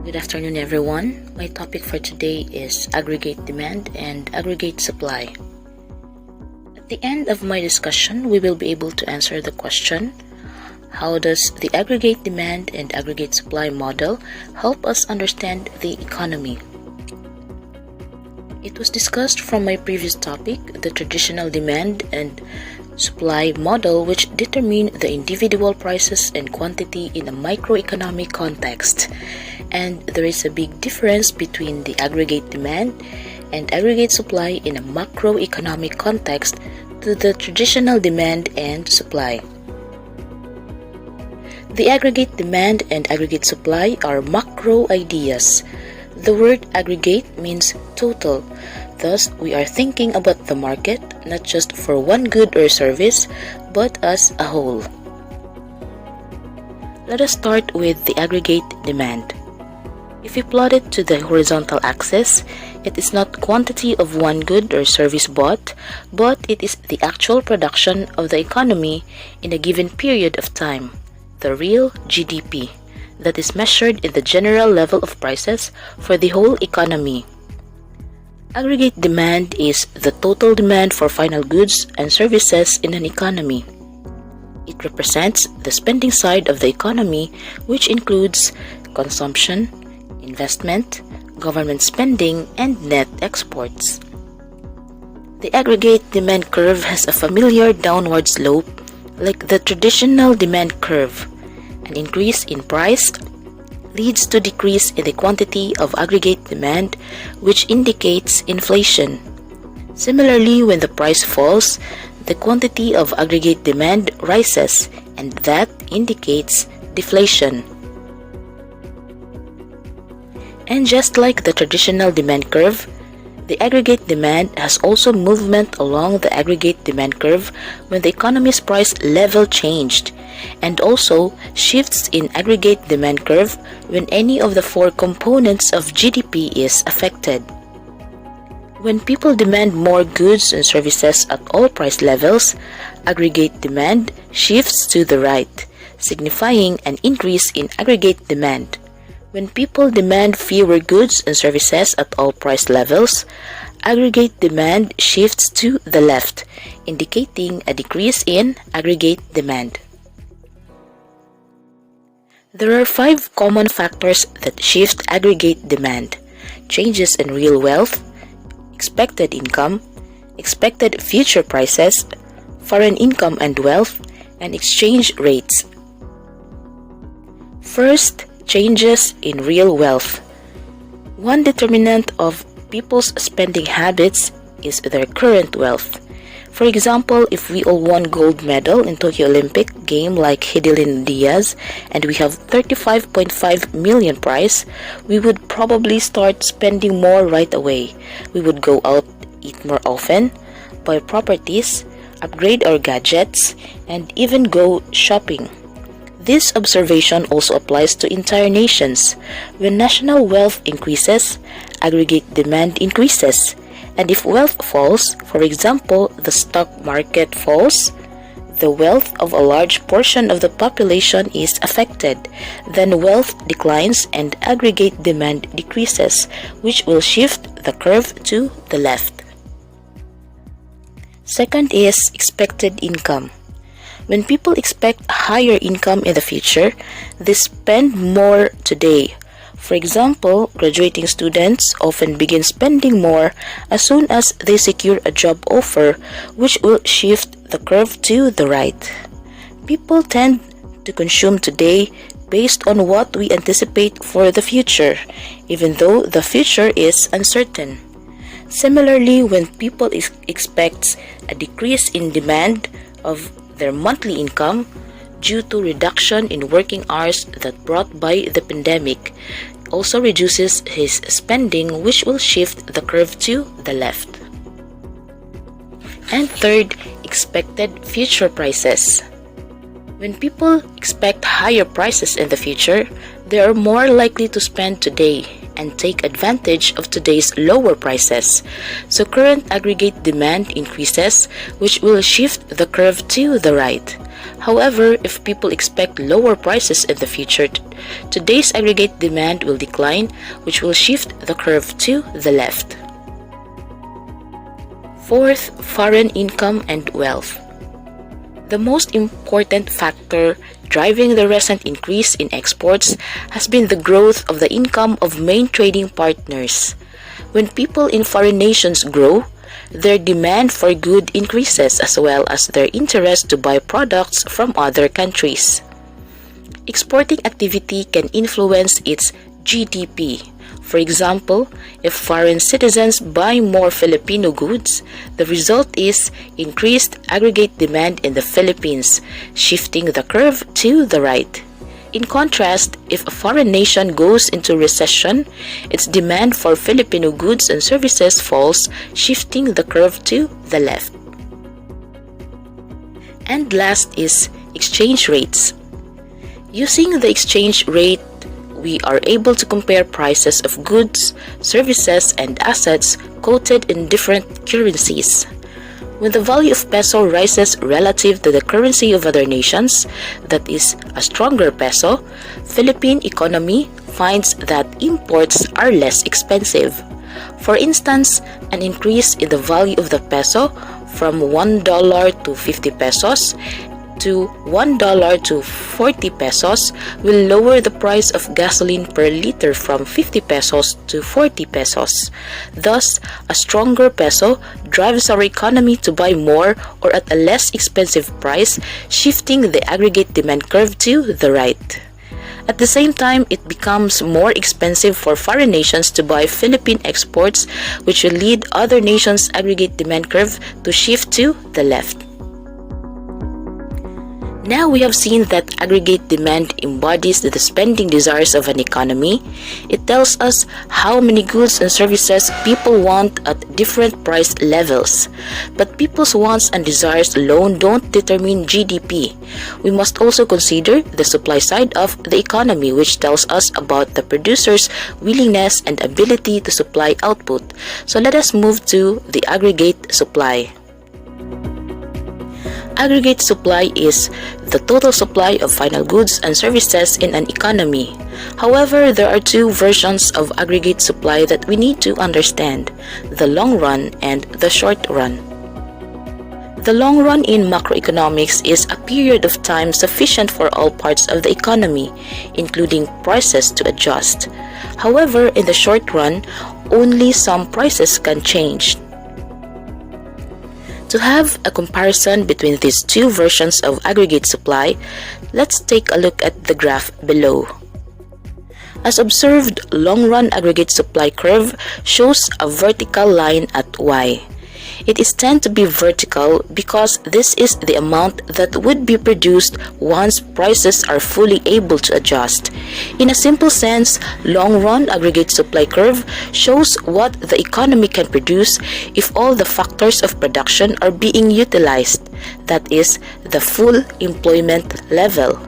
Good afternoon, everyone. My topic for today is aggregate demand and aggregate supply. At the end of my discussion, we will be able to answer the question, how does the aggregate demand and aggregate supply model help us understand the economy? It was discussed from my previous topic, the traditional demand and supply model, which determine the individual prices and quantity in a microeconomic context. And there is a big difference between the aggregate demand and aggregate supply in a macroeconomic context to the traditional demand and supply. The aggregate demand and aggregate supply are macro ideas. The word aggregate means total. Thus, we are thinking about the market not just for one good or service, but as a whole. Let us start with the aggregate demand. If we plot it to the horizontal axis, it is not quantity of one good or service bought, but it is the actual production of the economy in a given period of time, the real GDP, that is measured in the general level of prices for the whole economy. Aggregate demand is the total demand for final goods and services in an economy. It represents the spending side of the economy, which includes consumption, investment, government spending, and net exports. The aggregate demand curve has a familiar downward slope like the traditional demand curve. An increase in price leads to decrease in the quantity of aggregate demand, which indicates inflation. Similarly, when the price falls, the quantity of aggregate demand rises, and that indicates deflation. And just like the traditional demand curve, the aggregate demand has also movement along the aggregate demand curve when the economy's price level changed, and also shifts in aggregate demand curve when any of the four components of GDP is affected. When people demand more goods and services at all price levels, aggregate demand shifts to the right, signifying an increase in aggregate demand. When people demand fewer goods and services at all price levels, aggregate demand shifts to the left, indicating a decrease in aggregate demand. There are 5 common factors that shift aggregate demand: changes in real wealth, expected income, expected future prices, foreign income and wealth, and exchange rates. First, changes in real wealth. One determinant of people's spending habits is their current wealth. For example, if we all won gold medal in Tokyo Olympic game like Hidilyn Diaz and we have 35.5 million prize, we would probably start spending more right away. We would go out, eat more often, buy properties, upgrade our gadgets, and even go shopping. This observation also applies to entire nations. When national wealth increases, aggregate demand increases. And if wealth falls, for example, the stock market falls, the wealth of a large portion of the population is affected. Then wealth declines and aggregate demand decreases, which will shift the curve to the left. Second is expected income. When people expect higher income in the future, they spend more today. For example, graduating students often begin spending more as soon as they secure a job offer, which will shift the curve to the right. People tend to consume today based on what we anticipate for the future, even though the future is uncertain. Similarly, when people expect a decrease in demand of their monthly income due to reduction in working hours that brought by the pandemic, also reduces his spending, which will shift the curve to the left. And third, expected future prices. When people expect higher prices in the future, they are more likely to spend today and take advantage of today's lower prices. So current aggregate demand increases, which will shift the curve to the right. However, if people expect lower prices in the future, today's aggregate demand will decline, which will shift the curve to the left. Fourth, foreign income and wealth. The most important factor driving the recent increase in exports has been the growth of the income of main trading partners. When people in foreign nations grow, their demand for goods increases as well as their interest to buy products from other countries. Exporting activity can influence its GDP. For example, if foreign citizens buy more Filipino goods, the result is increased aggregate demand in the Philippines, shifting the curve to the right. In contrast, if a foreign nation goes into recession, its demand for Filipino goods and services falls, shifting the curve to the left. And last is exchange rates. Using the exchange rate, we are able to compare prices of goods, services, and assets quoted in different currencies. When the value of peso rises relative to the currency of other nations, that is, a stronger peso, Philippine economy finds that imports are less expensive. For instance, an increase in the value of the peso from $1 to 50 pesos to $1 to 40 pesos will lower the price of gasoline per liter from 50 pesos to 40 pesos. Thus, a stronger peso drives our economy to buy more or at a less expensive price, shifting the aggregate demand curve to the right. At the same time, it becomes more expensive for foreign nations to buy Philippine exports, which will lead other nations' aggregate demand curve to shift to the left. Now we have seen that aggregate demand embodies the spending desires of an economy. It tells us how many goods and services people want at different price levels. But people's wants and desires alone don't determine GDP. We must also consider the supply side of the economy, which tells us about the producer's willingness and ability to supply output. So let us move to the aggregate supply. Aggregate supply is the total supply of final goods and services in an economy. However, there are two versions of aggregate supply that we need to understand: the long run and the short run. The long run in macroeconomics is a period of time sufficient for all parts of the economy, including prices, to adjust. However, in the short run, only some prices can change. To have a comparison between these two versions of aggregate supply, let's take a look at the graph below. As observed, long-run aggregate supply curve shows a vertical line at Y. It is tend to be vertical because this is the amount that would be produced once prices are fully able to adjust. In a simple sense, long-run aggregate supply curve shows what the economy can produce if all the factors of production are being utilized, that is, the full employment level.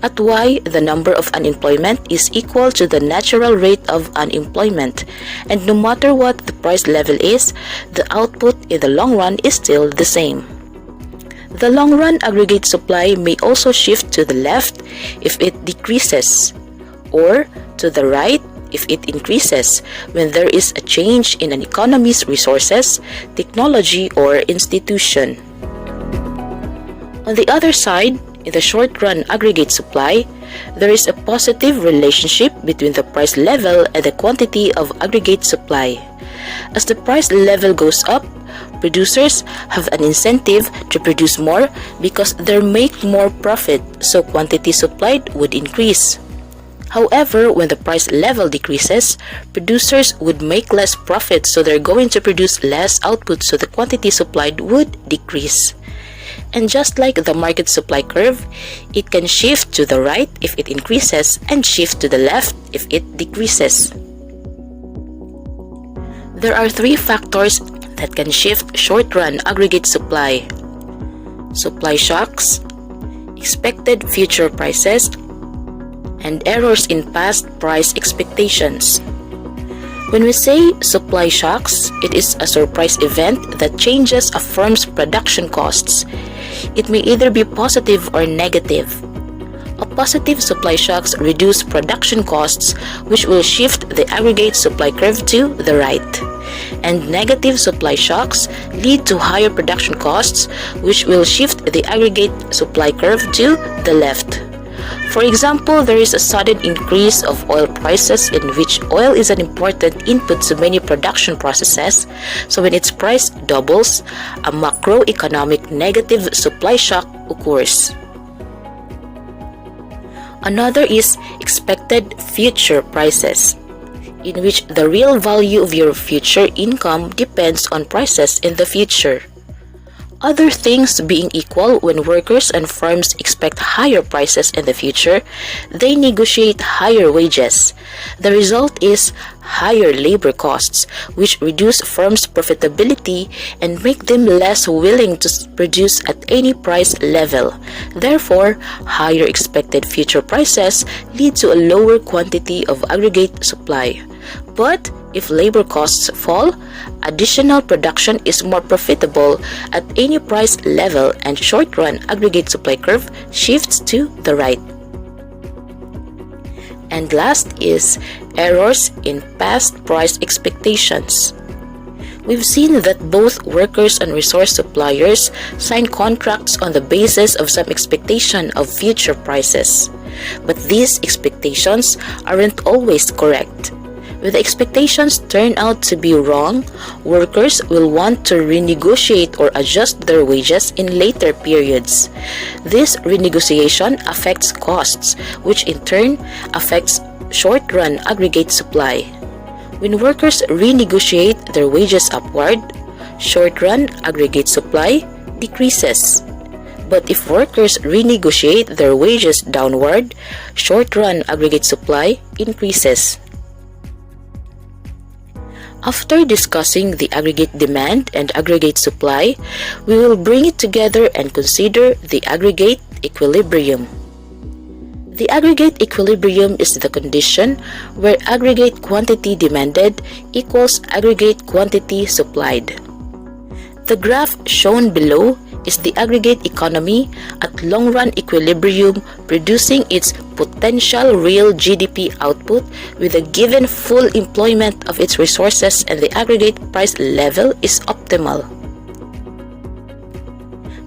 At Y, the number of unemployment is equal to the natural rate of unemployment, and no matter what the price level is, the output in the long run is still the same. The long-run aggregate supply may also shift to the left if it decreases, or to the right if it increases when there is a change in an economy's resources, technology, or institution. On the other side, in the short-run aggregate supply, there is a positive relationship between the price level and the quantity of aggregate supply. As the price level goes up, producers have an incentive to produce more because they make more profit, so quantity supplied would increase. However, when the price level decreases, producers would make less profit, so they're going to produce less output, so the quantity supplied would decrease. And just like the market supply curve, it can shift to the right if it increases and shift to the left if it decreases. There are three factors that can shift short-run aggregate supply: supply shocks, expected future prices, and errors in past price expectations. When we say supply shocks, it is a surprise event that changes a firm's production costs. It may either be positive or negative. A positive supply shocks reduce production costs, which will shift the aggregate supply curve to the right. And negative supply shocks lead to higher production costs, which will shift the aggregate supply curve to the left. For example, there is a sudden increase of oil prices in which oil is an important input to many production processes, so when its price doubles, a macroeconomic negative supply shock occurs. Another is expected future prices, in which the real value of your future income depends on prices in the future. Other things being equal, when workers and firms expect higher prices in the future, they negotiate higher wages. The result is higher labor costs, which reduce firms' profitability and make them less willing to produce at any price level. Therefore, higher expected future prices lead to a lower quantity of aggregate supply. But if labor costs fall, additional production is more profitable at any price level and short-run aggregate supply curve shifts to the right. And last is errors in past price expectations. We've seen that both workers and resource suppliers sign contracts on the basis of some expectation of future prices. But these expectations aren't always correct. When the expectations turn out to be wrong, workers will want to renegotiate or adjust their wages in later periods. This renegotiation affects costs, which in turn affects short-run aggregate supply. When workers renegotiate their wages upward, short-run aggregate supply decreases. But if workers renegotiate their wages downward, short-run aggregate supply increases. After discussing the aggregate demand and aggregate supply, we will bring it together and consider the aggregate equilibrium. The aggregate equilibrium is the condition where aggregate quantity demanded equals aggregate quantity supplied. The graph shown below is the aggregate economy at long-run equilibrium producing its potential real GDP output with a given full employment of its resources and the aggregate price level is optimal.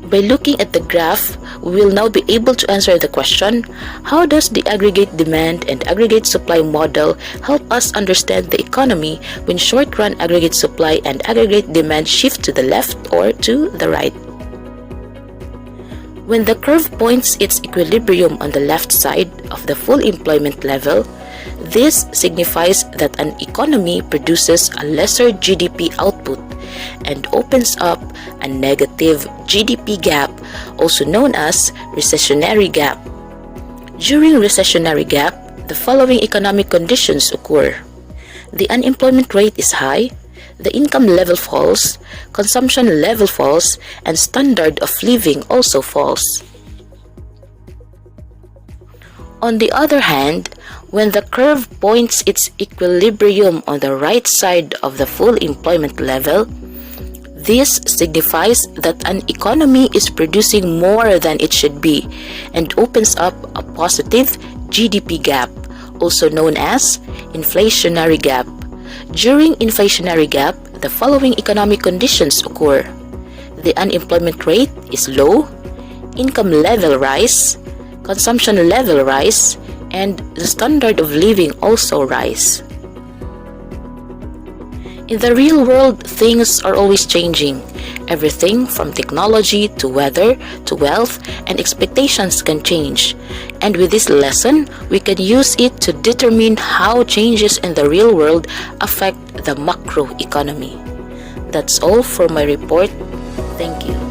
By looking at the graph, we will now be able to answer the question, how does the aggregate demand and aggregate supply model help us understand the economy when short-run aggregate supply and aggregate demand shift to the left or to the right? When the curve points its equilibrium on the left side of the full employment level, this signifies that an economy produces a lesser GDP output and opens up a negative GDP gap, also known as recessionary gap. During recessionary gap, the following economic conditions occur. The unemployment rate is high, the income level falls, consumption level falls, and standard of living also falls. On the other hand, when the curve points its equilibrium on the right side of the full employment level, this signifies that an economy is producing more than it should be and opens up a positive GDP gap, also known as inflationary gap. During inflationary gap, the following economic conditions occur. The unemployment rate is low, income level rise, consumption level rise, and the standard of living also rise. In the real world, things are always changing. Everything from technology to weather to wealth and expectations can change. And with this lesson, we can use it to determine how changes in the real world affect the macroeconomy. That's all for my report. Thank you.